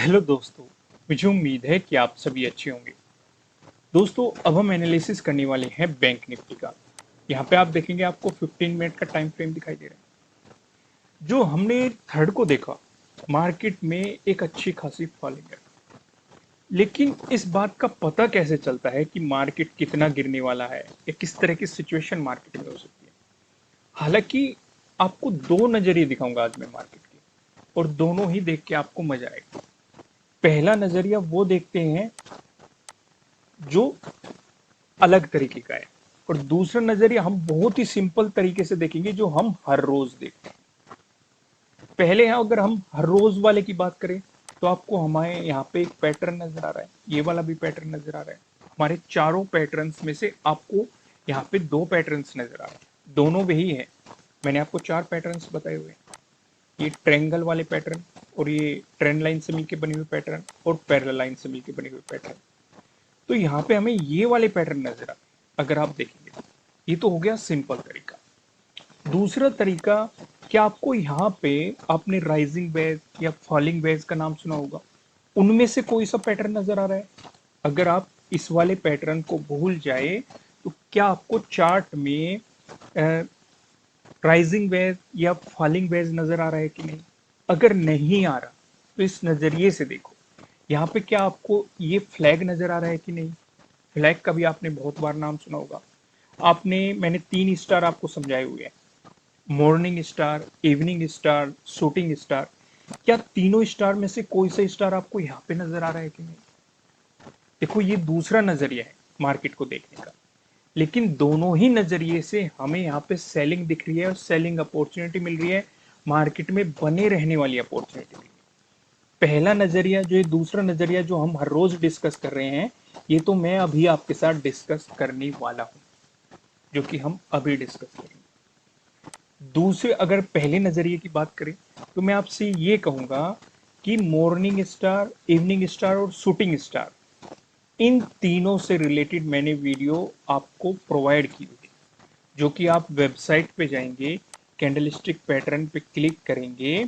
Hello दोस्तों। मुझे उम्मीद है कि आप सभी अच्छे होंगे। दोस्तों, अब हम एनालिसिस करने वाले हैं बैंक निफ्टी का। यहाँ पे आप देखेंगे आपको 15 मिनट का टाइम फ्रेम दिखाई दे रहा है। जो हमने थर्ड को देखा, मार्केट में एक अच्छी खासी फॉलिंग है। लेकिन इस बात का पता कैसे चलता है कि मार्केट कितना गिरने वाला है या किस तरह की सिचुएशन मार्केट में हो सकती है। हालांकि आपको दो नजरिए दिखाऊंगा आज मैं मार्केट के, और दोनों ही देख के आपको मजा आएगा। पहला नजरिया वो देखते हैं जो अलग तरीके का है, और दूसरा नजरिया हम बहुत ही सिंपल तरीके से देखेंगे जो हम हर रोज देखते हैं। पहले हैं, अगर हम हर रोज वाले की बात करें तो आपको हमारे यहाँ पे एक पैटर्न नजर आ रहा है, ये वाला भी पैटर्न नजर आ रहा है। हमारे चारों पैटर्न्स में से आपको यहाँ पे दो पैटर्न्स नजर आ रहे हैं, दोनों वही है। मैंने आपको चार पैटर्न्स बताए हुए हैं, ये ट्रेंगल वाले पैटर्न, और ये ट्रेंड लाइन से मिलकर बने हुए पैटर्न, और पैरेलल लाइन से मिलकर बने हुए पैटर्न। तो यहाँ पे हमें ये वाले पैटर्न नजर आते हैं अगर आप देखेंगे तो। ये तो हो गया सिंपल तरीका। दूसरा तरीका, क्या आपको यहाँ पे आपने राइजिंग वेज या फॉलिंग वेज का नाम सुना होगा? उनमें से कोई सा पैटर्न नजर आ रहा है? अगर आप इस वाले पैटर्न को भूल जाए तो क्या आपको चार्ट में राइजिंग वेज या फॉलिंग वेज नजर आ रहा है कि नहीं? अगर नहीं आ रहा तो इस नजरिए से देखो, यहाँ पे क्या आपको ये फ्लैग नजर आ रहा है कि नहीं? फ्लैग का भी आपने बहुत बार नाम सुना होगा। मैंने तीन स्टार आपको समझाए हुए हैं, morning star, evening star, shooting star. क्या तीनों स्टार में से कोई सा स्टार आपको यहाँ पे नजर आ रहा है कि नहीं? देखो, ये दूसरा नजरिया है मार्केट को देखने का, लेकिन दोनों ही नजरिए से हमें यहाँ पे सेलिंग दिख रही है और सेलिंग अपॉर्चुनिटी मिल रही है, मार्केट में बने रहने वाली अपॉर्चुनिटी मिल रही है। पहला नजरिया जो है, दूसरा नजरिया जो हम हर रोज डिस्कस कर रहे हैं, ये तो मैं अभी आपके साथ डिस्कस करने वाला हूँ, जो कि हम अभी डिस्कस करेंगे। दूसरे, अगर पहले नजरिए की बात करें तो मैं आपसे ये कहूंगा कि मॉर्निंग स्टार, इवनिंग स्टार और शूटिंग स्टार, इन तीनों से रिलेटेड मैंने वीडियो आपको प्रोवाइड की हुई है, जो कि आप वेबसाइट पे जाएंगे, कैंडलस्टिक पैटर्न पे क्लिक करेंगे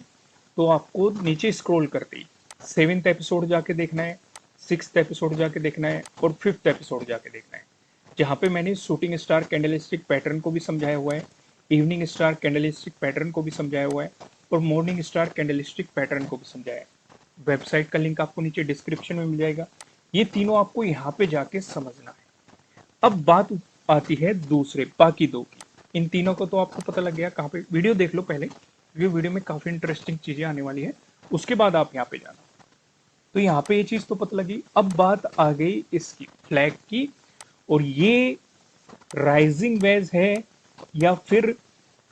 तो आपको नीचे स्क्रॉल करते ही 7th एपिसोड जाके देखना है, 6th एपिसोड जाके देखना है, और 5th एपिसोड जाके देखना है, जहाँ पे मैंने शूटिंग स्टार कैंडलस्टिक पैटर्न को भी समझाया हुआ है, इवनिंग स्टार कैंडलस्टिक पैटर्न को भी समझाया हुआ है, और मॉर्निंग स्टार कैंडलस्टिक पैटर्न को भी समझाया है। वेबसाइट का लिंक आपको नीचे डिस्क्रिप्शन में मिल जाएगा। ये तीनों आपको यहाँ पे जाके समझना है। अब बात आती है दूसरे बाकी दो की। इन तीनों को तो आपको पता लग गया कहाँ पे, वीडियो देख लो पहले, क्योंकि वीडियो में काफी इंटरेस्टिंग चीजें आने वाली है, उसके बाद आप यहाँ पे जाना। तो यहाँ पे ये चीज तो पता लगी। अब बात आ गई इसकी, फ्लैग की, और ये राइजिंग वेज है या फिर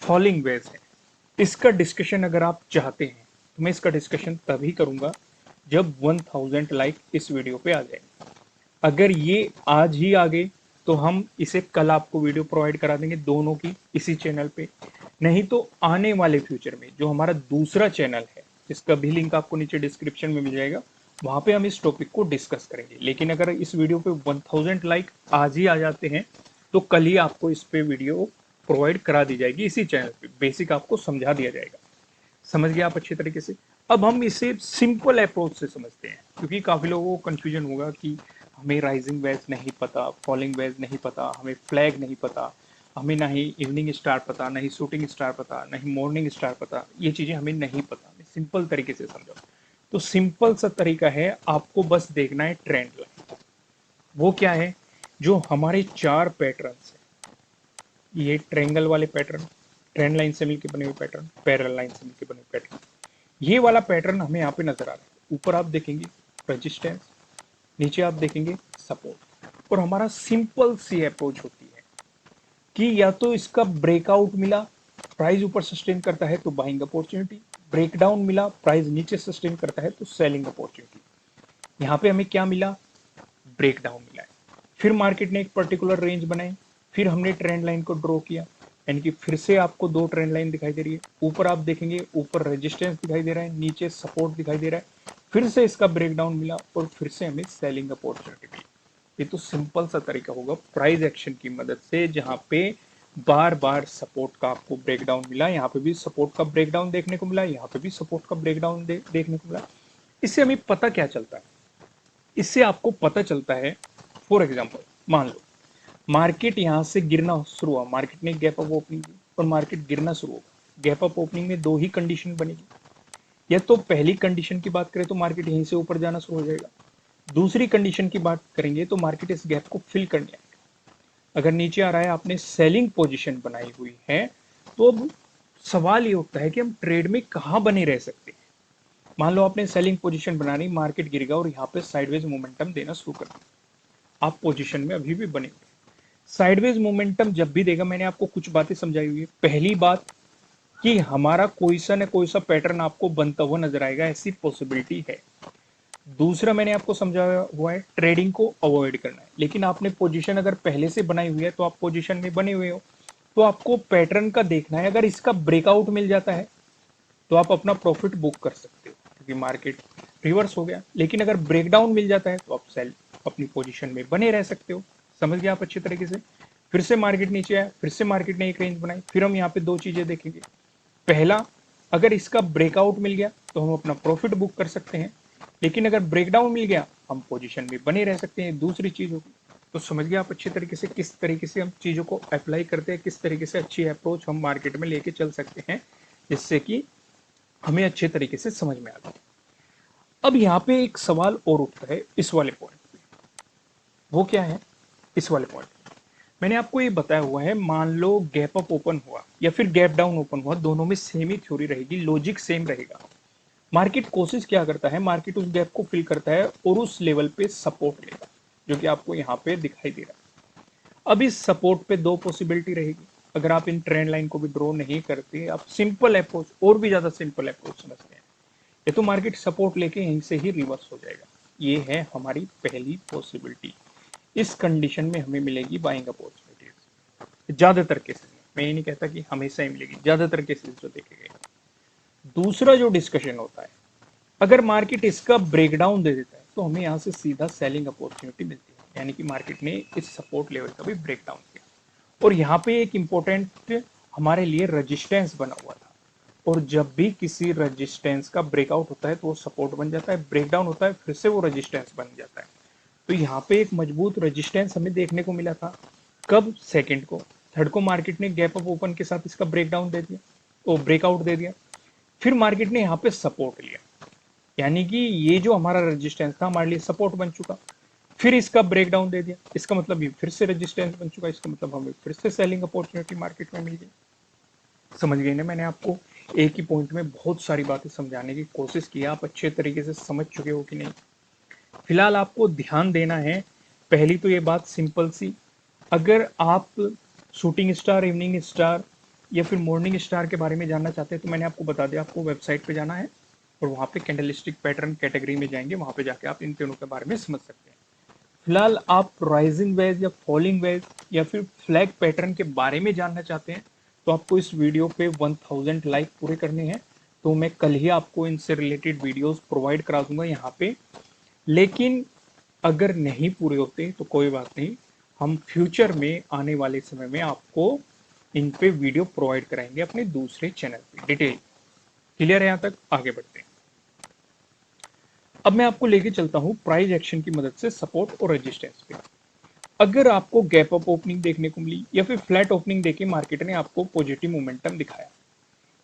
फॉलिंग वेज है, इसका डिस्कशन अगर आप चाहते हैं तो मैं इसका डिस्कशन तभी करूंगा जब 1000 लाइक इस वीडियो पे आ जाएंगे। अगर ये आज ही आ गए तो हम इसे कल आपको वीडियो प्रोवाइड करा देंगे दोनों की इसी चैनल पे। नहीं तो आने वाले फ्यूचर में जो हमारा दूसरा चैनल है, जिसका भी लिंक आपको नीचे डिस्क्रिप्शन में मिल जाएगा, वहां पे हम इस टॉपिक को डिस्कस करेंगे। लेकिन अगर इस वीडियो पे 1000 लाइक आज ही आ जाते हैं तो कल ही आपको इस पे वीडियो प्रोवाइड करा दी जाएगी इसी चैनल पे, बेसिक आपको समझा दिया जाएगा। समझ गए आप अच्छे तरीके से? अब हम इसे सिंपल अप्रोच से समझते हैं, क्योंकि काफी लोगों को कंफ्यूजन होगा कि हमें राइजिंग वेज नहीं पता, फॉलिंग वेज नहीं पता, हमें फ्लैग नहीं पता, हमें ना ही इवनिंग स्टार पता, ना ही शूटिंग स्टार पता, ना ही मॉर्निंग स्टार पता, ये चीजें हमें नहीं पता। मैं सिंपल तरीके से समझाऊं तो सिंपल सा तरीका है, आपको बस देखना है ट्रेंड लाइन। वो क्या है? जो हमारे चार पैटर्न्स है, ये ट्रेंगल वाले पैटर्न, ट्रेंड लाइन से मिलकर बने हुए पैटर्न, पैरेलल लाइन से मिलकर बने हुए पैटर्न, ये वाला पैटर्न हमें यहाँ पे नजर आ रहा है। ऊपर आप देखेंगे रेजिस्टेंस, नीचे आप देखेंगे सपोर्ट, और हमारा सिंपल सी अप्रोच होती है कि या तो इसका ब्रेकआउट मिला, प्राइस ऊपर सस्टेन करता है तो बाइंग अपॉर्चुनिटी, ब्रेकडाउन मिला, प्राइस नीचे सस्टेन करता है तो सेलिंग अपॉर्चुनिटी। यहाँ पे हमें क्या मिला? ब्रेकडाउन मिला है। फिर मार्केट ने एक पर्टिकुलर रेंज बनाई, फिर हमने ट्रेंड लाइन को ड्रॉ किया, यानी कि फिर से आपको दो ट्रेंड लाइन दिखाई दे रही है। ऊपर आप देखेंगे, ऊपर रेजिस्टेंस दिखाई दे रहा है, नीचे सपोर्ट दिखाई दे रहा है, फिर से इसका ब्रेकडाउन मिला और फिर से हमें सेलिंग अपॉर्चुनिटी मिली। ये तो सिंपल सा तरीका होगा प्राइस एक्शन की मदद से, जहां पे बार बार सपोर्ट का आपको ब्रेकडाउन मिला, यहाँ पे भी सपोर्ट का ब्रेकडाउन देखने को मिला, यहाँ पे भी सपोर्ट का ब्रेकडाउन देखने को मिला। इससे हमें पता क्या चलता है? इससे आपको पता चलता है, फॉर एग्जाम्पल मान लो मार्केट यहाँ से गिरना शुरू हुआ, मार्केट ने गैप अप ओपनिंग की और मार्केट गिरना शुरू होगा। गैप अप ओपनिंग में दो ही कंडीशन बनेगी, या तो पहली कंडीशन की बात करें तो मार्केट यहीं से ऊपर जाना शुरू हो जाएगा, दूसरी कंडीशन की बात करेंगे तो मार्केट इस गैप को फिल करने आएगा। अगर नीचे आ रहा है, आपने सेलिंग पोजीशन बनाई हुई है, तो अब सवाल ये उठता है कि हम ट्रेड में कहां बने रह सकते हैं। मान लो आपने सेलिंग पोजीशन बनानी, मार्केट गिरेगा और यहाँ पे साइडवेज मोमेंटम देना शुरू कर दिया, आप पोजीशन में अभी भी बने हुए। साइडवेज मोमेंटम जब भी देगा, मैंने आपको कुछ बातें समझाई हुई है। पहली बात कि हमारा कोई सा न कोई सा पैटर्न आपको बनता हुआ नजर आएगा, ऐसी पॉसिबिलिटी है। दूसरा मैंने आपको समझाया हुआ है ट्रेडिंग को अवॉइड करना है, लेकिन आपने पोजीशन अगर पहले से बनाई हुई है तो आप पोजीशन में बने हुए हो, तो आपको पैटर्न का देखना है। अगर इसका ब्रेकआउट मिल जाता है तो आप अपना प्रॉफिट बुक कर सकते हो, क्योंकि मार्केट रिवर्स हो गया। लेकिन अगर ब्रेकडाउन मिल जाता है तो आप सेल अपनी पोजीशन में बने रह सकते हो। समझ गए आप अच्छे तरीके से? फिर से मार्केट नीचे आया, फिर से मार्केट ने एक रेंज बनाई, फिर हम यहाँ पे दो चीजें देखेंगे। पहला, अगर इसका ब्रेकआउट मिल गया तो हम अपना प्रॉफिट बुक कर सकते हैं, लेकिन अगर ब्रेकडाउन मिल गया हम पोजीशन में बने रह सकते हैं। दूसरी चीज होगी। तो समझ गए आप अच्छे तरीके से किस तरीके से हम चीजों को अप्लाई करते हैं, किस तरीके से अच्छी अप्रोच हम मार्केट में लेके चल सकते हैं, जिससे कि हमें अच्छे तरीके से समझ में आता है। अब यहाँ पे एक सवाल और उठता है इस वाले पॉइंट पे। वो क्या है? इस वाले पॉइंट पे मैंने आपको ये बताया हुआ है, मान लो गैप अप ओपन हुआ या फिर गैप डाउन ओपन हुआ, दोनों में सेम ही थ्योरी रहेगी, लॉजिक सेम रहेगा। मार्केट कोशिश क्या करता है, मार्केट उस गैप को फिल करता है और उस लेवल पे सपोर्ट लेगा, जो कि आपको यहाँ पे दिखाई दे रहा है। अब इस सपोर्ट पे दो पॉसिबिलिटी रहेगी। अगर आप इन ट्रेंड लाइन को भी ड्रॉ नहीं करते, आप सिंपल अप्रोच, और भी ज्यादा सिंपल अप्रोच समझते हैं, ये तो मार्केट सपोर्ट लेके यहीं से ही रिवर्स हो जाएगा। ये है हमारी पहली पॉसिबिलिटी। इस कंडीशन में हमें मिलेगी बाइंग अपॉर्चुनिटीज ज्यादातर केसेस में। मैं ये नहीं कहता कि हमेशा ही मिलेगी, ज्यादातर केसेस जो देखे गए। दूसरा जो डिस्कशन होता है, अगर मार्केट इसका ब्रेकडाउन दे देता है तो हमें यहाँ से सीधा सेलिंग अपॉर्चुनिटी मिलती है, यानी कि मार्केट ने इस सपोर्ट लेवल का भी ब्रेकडाउन किया और यहाँ पे एक इंपॉर्टेंट हमारे लिए रेजिस्टेंस बना हुआ था। और जब भी किसी रेजिस्टेंस का ब्रेकआउट होता है तो वो सपोर्ट बन जाता है, ब्रेकडाउन होता है फिर से वो रेजिस्टेंस बन जाता है। तो यहाँ पे एक मजबूत रेजिस्टेंस हमें देखने को मिला था। कब? सेकंड को। थर्ड को मार्केट ने गैप अप ओपन के साथ इसका ब्रेकडाउन दे दिया, वो ब्रेकआउट दे दिया। फिर मार्केट ने यहाँ पे सपोर्ट लिया, यानी कि ये जो हमारा रेजिस्टेंस था हमारे लिए सपोर्ट बन चुका। फिर इसका ब्रेकडाउन दे दिया, इसका मतलब ये फिर से रेजिस्टेंस बन चुका, इसका मतलब हमें फिर से सेलिंग अपॉर्चुनिटी मार्केट में मिल गई। समझ गए ना? मैंने आपको एक ही पॉइंट में बहुत सारी बातें समझाने की कोशिश की, आप अच्छे तरीके से समझ चुके हो कि नहीं? फिलहाल आपको ध्यान देना है, पहली तो ये बात सिंपल सी, अगर आप शूटिंग स्टार, इवनिंग स्टार या फिर मॉर्निंग स्टार के बारे में जानना चाहते हैं तो मैंने आपको बता दिया, आपको वेबसाइट पे जाना है और वहाँ पे कैंडलस्टिक पैटर्न कैटेगरी में जाएंगे, वहाँ पे जाके आप इन तीनों के बारे में समझ सकते हैं। फिलहाल आप राइजिंग वेज या फॉलिंग वेज या फिर फ्लैग पैटर्न के बारे में जानना चाहते हैं तो आपको इस वीडियो पे 1000 लाइक पूरे करने हैं, तो मैं कल ही आपको इनसे रिलेटेड वीडियोस प्रोवाइड करा दूंगा यहाँ पे। लेकिन अगर नहीं पूरे होते तो कोई बात नहीं, हम फ्यूचर में आने वाले समय में आपको इन पे वीडियो प्रोवाइड कराएंगे अपने दूसरे चैनल पे डिटेल। क्लियर है? यहाँ तक आगे बढ़ते हैं। अब मैं आपको लेके चलता हूँ प्राइस एक्शन की मदद से सपोर्ट और रेजिस्टेंस पे। अगर आपको गैप अप ओपनिंग देखने को मिली या फिर फ्लैट ओपनिंग देके मार्केट ने आपको पॉजिटिव मोमेंटम दिखाया,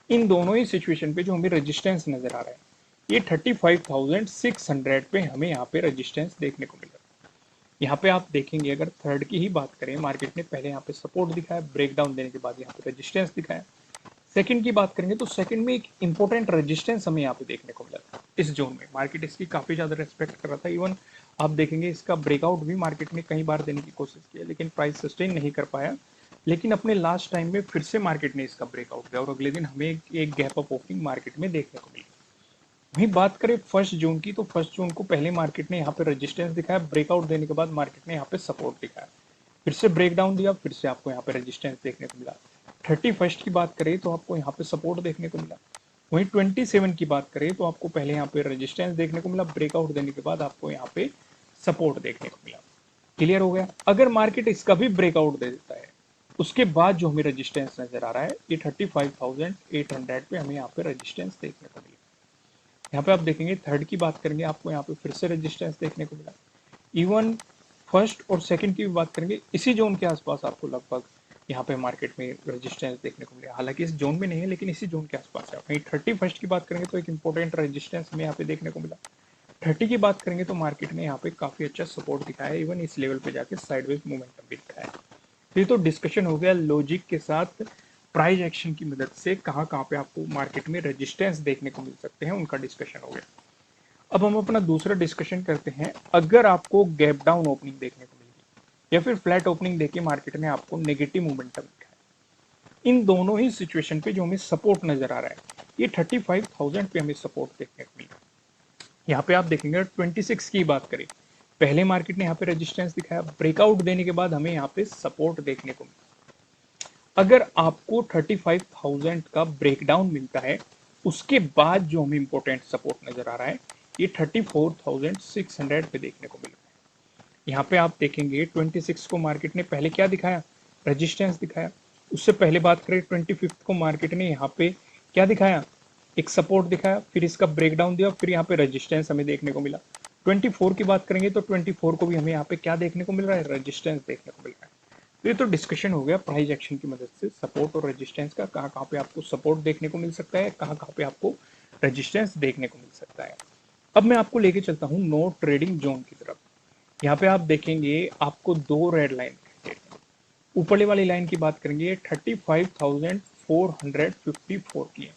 इन दोनों ही सिचुएशन पे जो हमें रेजिस्टेंस नजर आ रहा है, ये 35,600 पे हमें यहाँ पे रेजिस्टेंस देखने को मिला। यहाँ पे आप देखेंगे, अगर थर्ड की ही बात करें, मार्केट ने पहले यहाँ पे सपोर्ट दिखाया, ब्रेकडाउन देने के बाद यहाँ पे रेजिस्टेंस दिखाया। सेकंड की बात करेंगे तो सेकंड में एक इंपॉर्टेंट रेजिस्टेंस हमें यहाँ पे देखने को मिला था। इस जोन में मार्केट इसकी काफी ज्यादा रेस्पेक्ट कर रहा था। इवन आप देखेंगे इसका ब्रेकआउट भी मार्केट ने कई बार देने की कोशिश की, लेकिन प्राइस सस्टेन नहीं कर पाया। लेकिन अपने लास्ट टाइम में फिर से मार्केट ने इसका ब्रेकआउट किया और अगले दिन हमें एक गैप अप ओपनिंग मार्केट में देखने को मिली। वहीं बात करें 1 जून की, तो 1 जून को पहले मार्केट ने यहाँ पे रेजिस्टेंस दिखाया, ब्रेकआउट देने के बाद मार्केट ने यहाँ पे सपोर्ट दिखाया, फिर से ब्रेकडाउन दिया, फिर से आपको यहाँ पे रेजिस्टेंस देखने को मिला। 31 की बात करें तो आपको यहाँ पे सपोर्ट देखने को मिला। वहीं 27 की बात करें तो आपको पहले यहाँ पे रेजिस्टेंस देखने को मिला, ब्रेकआउट देने के बाद आपको यहाँ पे सपोर्ट देखने को मिला। क्लियर हो गया? अगर मार्केट इसका भी ब्रेकआउट दे देता है, उसके बाद जो हमें रेजिस्टेंस नजर आ रहा है, ये 35,800 पे हमें यहाँ पे रेजिस्टेंस देखने को मिला। यहाँ पे आप देखेंगे थर्ड की बात करेंगे, आपको यहाँ पे फिर से रेजिस्टेंस देखने को मिला। इवन फर्स्ट और सेकंड की भी बात करेंगे, इसी जोन के आसपास आपको लगभग यहाँ पे मार्केट में रेजिस्टेंस देखने को मिलेगा। हालांकि इस जोन में नहीं है, लेकिन इसी जोन के आसपास है। वहीं 31st की बात करेंगे तो एक इंपॉर्टेंट रेजिस्टेंस हमें यहाँ पे देखने को मिला। 30 की बात करेंगे तो मार्केट ने यहाँ पे काफी अच्छा सपोर्ट दिखाया है, इवन इस लेवल पे जाके साइडवेज मोमेंटम भी दिखाया है। तो ये तो डिस्कशन हो गया लॉजिक के साथ प्राइस एक्शन की मदद से कहाँ कहाँ पे आपको मार्केट में रेजिस्टेंस देखने को मिल सकते हैं, उनका डिस्कशन हो गया। अब हम अपना दूसरा डिस्कशन करते हैं, अगर आपको गैप डाउन ओपनिंग देखने को मिलेगी या फिर फ्लैट ओपनिंग देके मार्केट ने आपको नेगेटिव मोमेंटम दिखाया, इन दोनों ही सिचुएशन पे जो हमें सपोर्ट नजर आ रहा है, ये 35,000 पे हमें सपोर्ट देखने को मिला। यहाँ पे आप देखेंगे 26 की बात करें, पहले मार्केट ने यहाँ पे रेजिस्टेंस दिखाया, ब्रेकआउट देने के बाद हमें यहाँ पे सपोर्ट देखने को मिला। अगर आपको 35,000 का ब्रेकडाउन मिलता है, उसके बाद जो हमें इंपॉर्टेंट सपोर्ट नजर आ रहा है, ये 34,600 पे देखने को मिल रहा है। यहाँ पे आप देखेंगे 26 को मार्केट ने पहले क्या दिखाया, रेजिस्टेंस दिखाया। उससे पहले बात करें 25 को मार्केट ने यहाँ पे क्या दिखाया, एक सपोर्ट दिखाया, फिर इसका ब्रेकडाउन दिया, फिर यहाँ पे रेजिस्टेंस हमें देखने को मिला। 24 की बात करेंगे तो 24 को भी हमें यहाँ पे क्या देखने को मिल रहा है, रेजिस्टेंस देखने को मिल रहा है। तो ये तो डिस्कशन हो गया प्राइस एक्शन की मदद से सपोर्ट और रेजिस्टेंस का, कहाँ कहाँ पे आपको सपोर्ट देखने को मिल सकता है, कहाँ कहाँ पे आपको रेजिस्टेंस देखने को मिल सकता है। अब मैं आपको लेके चलता हूँ नो ट्रेडिंग जोन की तरफ। यहाँ पे आप देखेंगे आपको दो रेड लाइन दिखाई दे रही है। ऊपरले वाली लाइन की बात करेंगे 35,454 की है,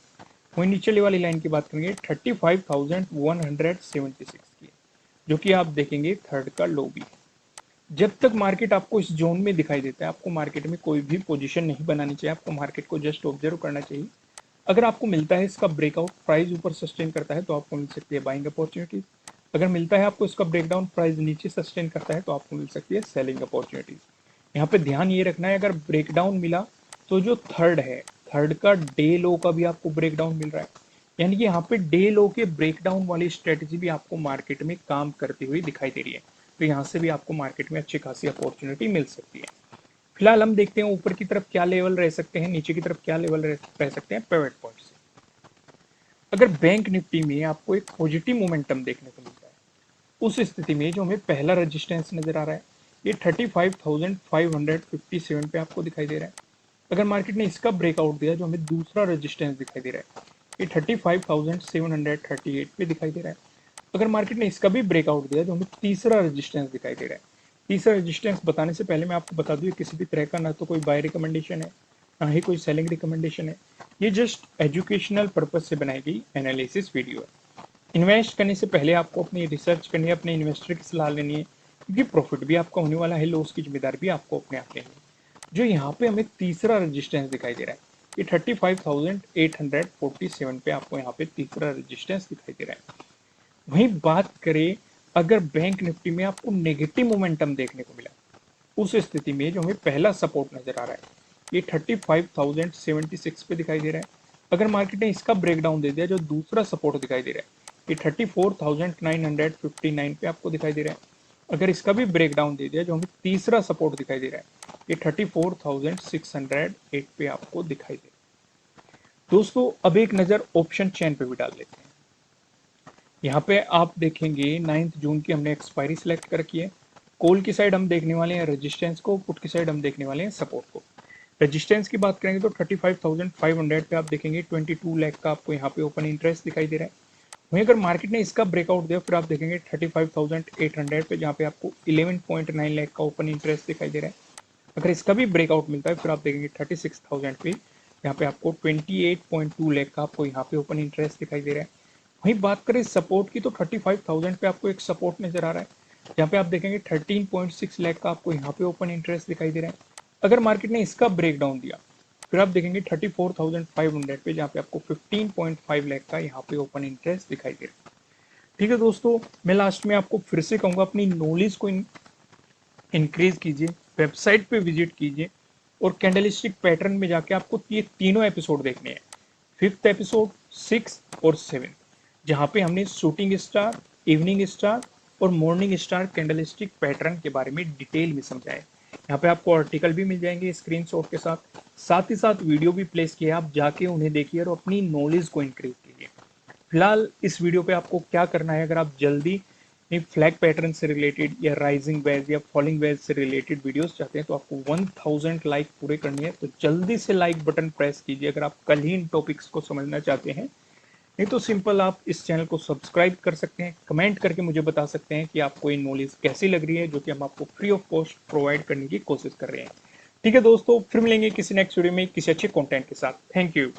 वहीं नीचे वाली लाइन की बात करेंगे 35,176 की है, जो कि आप देखेंगे थर्ड का लो भी है। जब तक मार्केट आपको इस जोन में दिखाई देता है, आपको मार्केट में कोई भी पोजीशन नहीं बनानी चाहिए, आपको मार्केट को जस्ट ऑब्जर्व करना चाहिए। अगर आपको मिलता है इसका ब्रेकआउट, प्राइस ऊपर सस्टेन करता है तो आपको मिल सकती है बाइंग अपॉर्चुनिटीज। अगर मिलता है आपको इसका ब्रेकडाउन, प्राइस नीचे सस्टेन करता है तो आपको मिल सकती है सेलिंग अपॉर्चुनिटीज। यहाँ पे ध्यान ये रखना है, अगर ब्रेकडाउन मिला तो जो थर्ड है, थर्ड का डे लो का भी आपको ब्रेकडाउन मिल रहा है, यानी कि यहाँ पे डे लो के ब्रेकडाउन वाली स्ट्रेटेजी भी आपको मार्केट में काम करती हुई दिखाई दे रही है। तो यहाँ से भी आपको मार्केट में अच्छी खासी अपॉर्चुनिटी मिल सकती है। फिलहाल हम देखते हैं ऊपर की तरफ क्या लेवल रह सकते हैं, नीचे की तरफ क्या लेवल रह सकते हैं पिवट पॉइंट से। अगर बैंक निफ्टी में आपको एक पॉजिटिव मोमेंटम देखने को मिलता है, उस स्थिति में जो हमें पहला रेजिस्टेंस नजर आ रहा है, ये 35,557 पे आपको दिखाई दे रहा है। अगर मार्केट ने इसका ब्रेकआउट दिया, जो हमें दूसरा रेजिस्टेंस दिखाई दे रहा है, ये 35,738 पे दिखाई दे रहा है। अगर मार्केट ने इसका भी ब्रेकआउट दिया, जो हमें तीसरा रेजिस्टेंस दिखाई दे रहा है। तीसरा रेजिस्टेंस बताने से पहले मैं आपको बता दूं, किसी भी तरह का ना तो कोई बाय रिकमेंडेशन है, ना ही कोई सेलिंग रिकमेंडेशन है। ये जस्ट एजुकेशनल पर्पज से बनाई गई एनालिसिस वीडियो है। इन्वेस्ट करने से पहले आपको अपनी रिसर्च करनी है, अपने इन्वेस्टर की सलाह लेनी है, क्योंकि प्रॉफिट भी आपका होने वाला है, लॉस की जिम्मेदारी भी आपको अपने आप लेनी है। जो यहाँ पे हमें तीसरा रेजिस्टेंस दिखाई दे रहा है, ये 35,847 पे आपको यहाँ पे तीसरा रेजिस्टेंस दिखाई दे रहा है। वहीं बात करें, अगर बैंक निफ्टी में आपको नेगेटिव मोमेंटम देखने को मिला, उस स्थिति में जो हमें पहला सपोर्ट नजर आ रहा है, ये 35,076 पे दिखाई दे रहा है। अगर मार्केट ने इसका ब्रेकडाउन दे दिया, जो दूसरा सपोर्ट दिखाई दे रहा है, ये 34,959 पे आपको दिखाई दे रहा है। अगर इसका भी ब्रेकडाउन दे दिया, जो हमें तीसरा सपोर्ट दिखाई दे रहा है, ये 34,608 पे आपको दिखाई दे रहा है। दोस्तों अब एक नजर ऑप्शन चेन पे भी डाल लेते हैं। यहाँ पे आप देखेंगे 9 जून की हमने एक्सपायरी सिलेक्ट कर रखी है। कॉल की साइड हम देखने वाले हैं रेजिस्टेंस को, पुट की साइड हम देखने वाले हैं सपोर्ट को। रेजिस्टेंस की बात करेंगे तो 35,500 पे आप देखेंगे 22 लाख का आपको यहाँ पे ओपन इंटरेस्ट दिखाई दे रहा है। वहीं अगर मार्केट ने इसका ब्रेकआउट दिया, फिर आप देखेंगे 35,800 पे, जहाँ पे आपको 11.9 लाख का ओपन इंटरेस्ट दिखाई दे रहा है। अगर इसका भी ब्रेकआउट मिलता है, फिर आप देखेंगे 36,000 पे, यहाँ पे आपको 28.2 लाख का आपको यहाँ पे ओपन इंटरेस्ट दिखाई दे रहा है। वहीं बात करें सपोर्ट की तो 35,000 पे आपको एक सपोर्ट नजर आ रहा है, जहाँ पे आप देखेंगे 13.6 लाख का आपको यहाँ पे ओपन इंटरेस्ट दिखाई दे रहा है। अगर मार्केट ने इसका ब्रेकडाउन दिया, फिर आप देखेंगे 34,500 पे, जहाँ पे आपको 15.5 लाख का यहाँ पे ओपन इंटरेस्ट दिखाई दे रहा है। ठीक है दोस्तों, मैं लास्ट में आपको फिर से कहूंगा, अपनी नॉलेज को इंक्रीज कीजिए, वेबसाइट पे विजिट कीजिए और कैंडलस्टिक पैटर्न में जाके आपको ये तीनों एपिसोड देखने हैं, 5th एपिसोड, 6th और 7th, जहाँ पे हमने शूटिंग स्टार, इवनिंग स्टार और मॉर्निंग स्टार कैंडलस्टिक पैटर्न के बारे में डिटेल में समझाया है। यहाँ पे आपको आर्टिकल भी मिल जाएंगे स्क्रीनशॉट के साथ ही साथ वीडियो भी प्लेस किया है, आप जाके उन्हें देखिए और अपनी नॉलेज को इंक्रीज कीजिए। फिलहाल इस वीडियो पे आपको क्या करना है, अगर आप जल्दी फ्लैग पैटर्न से रिलेटेड या राइजिंग वेज या फॉलिंग वेज से रिलेटेड वीडियोस चाहते हैं तो आपको 1000 लाइक पूरे करनी है। तो जल्दी से लाइक बटन प्रेस कीजिए अगर आप कल ही इन टॉपिक्स को समझना चाहते हैं। नहीं तो सिंपल आप इस चैनल को सब्सक्राइब कर सकते हैं, कमेंट करके मुझे बता सकते हैं कि आपको ये नॉलेज कैसी लग रही है, जो कि हम आपको फ्री ऑफ कॉस्ट प्रोवाइड करने की कोशिश कर रहे हैं। ठीक है दोस्तों, फिर मिलेंगे किसी नेक्स्ट वीडियो में किसी अच्छे कंटेंट के साथ। Thank you.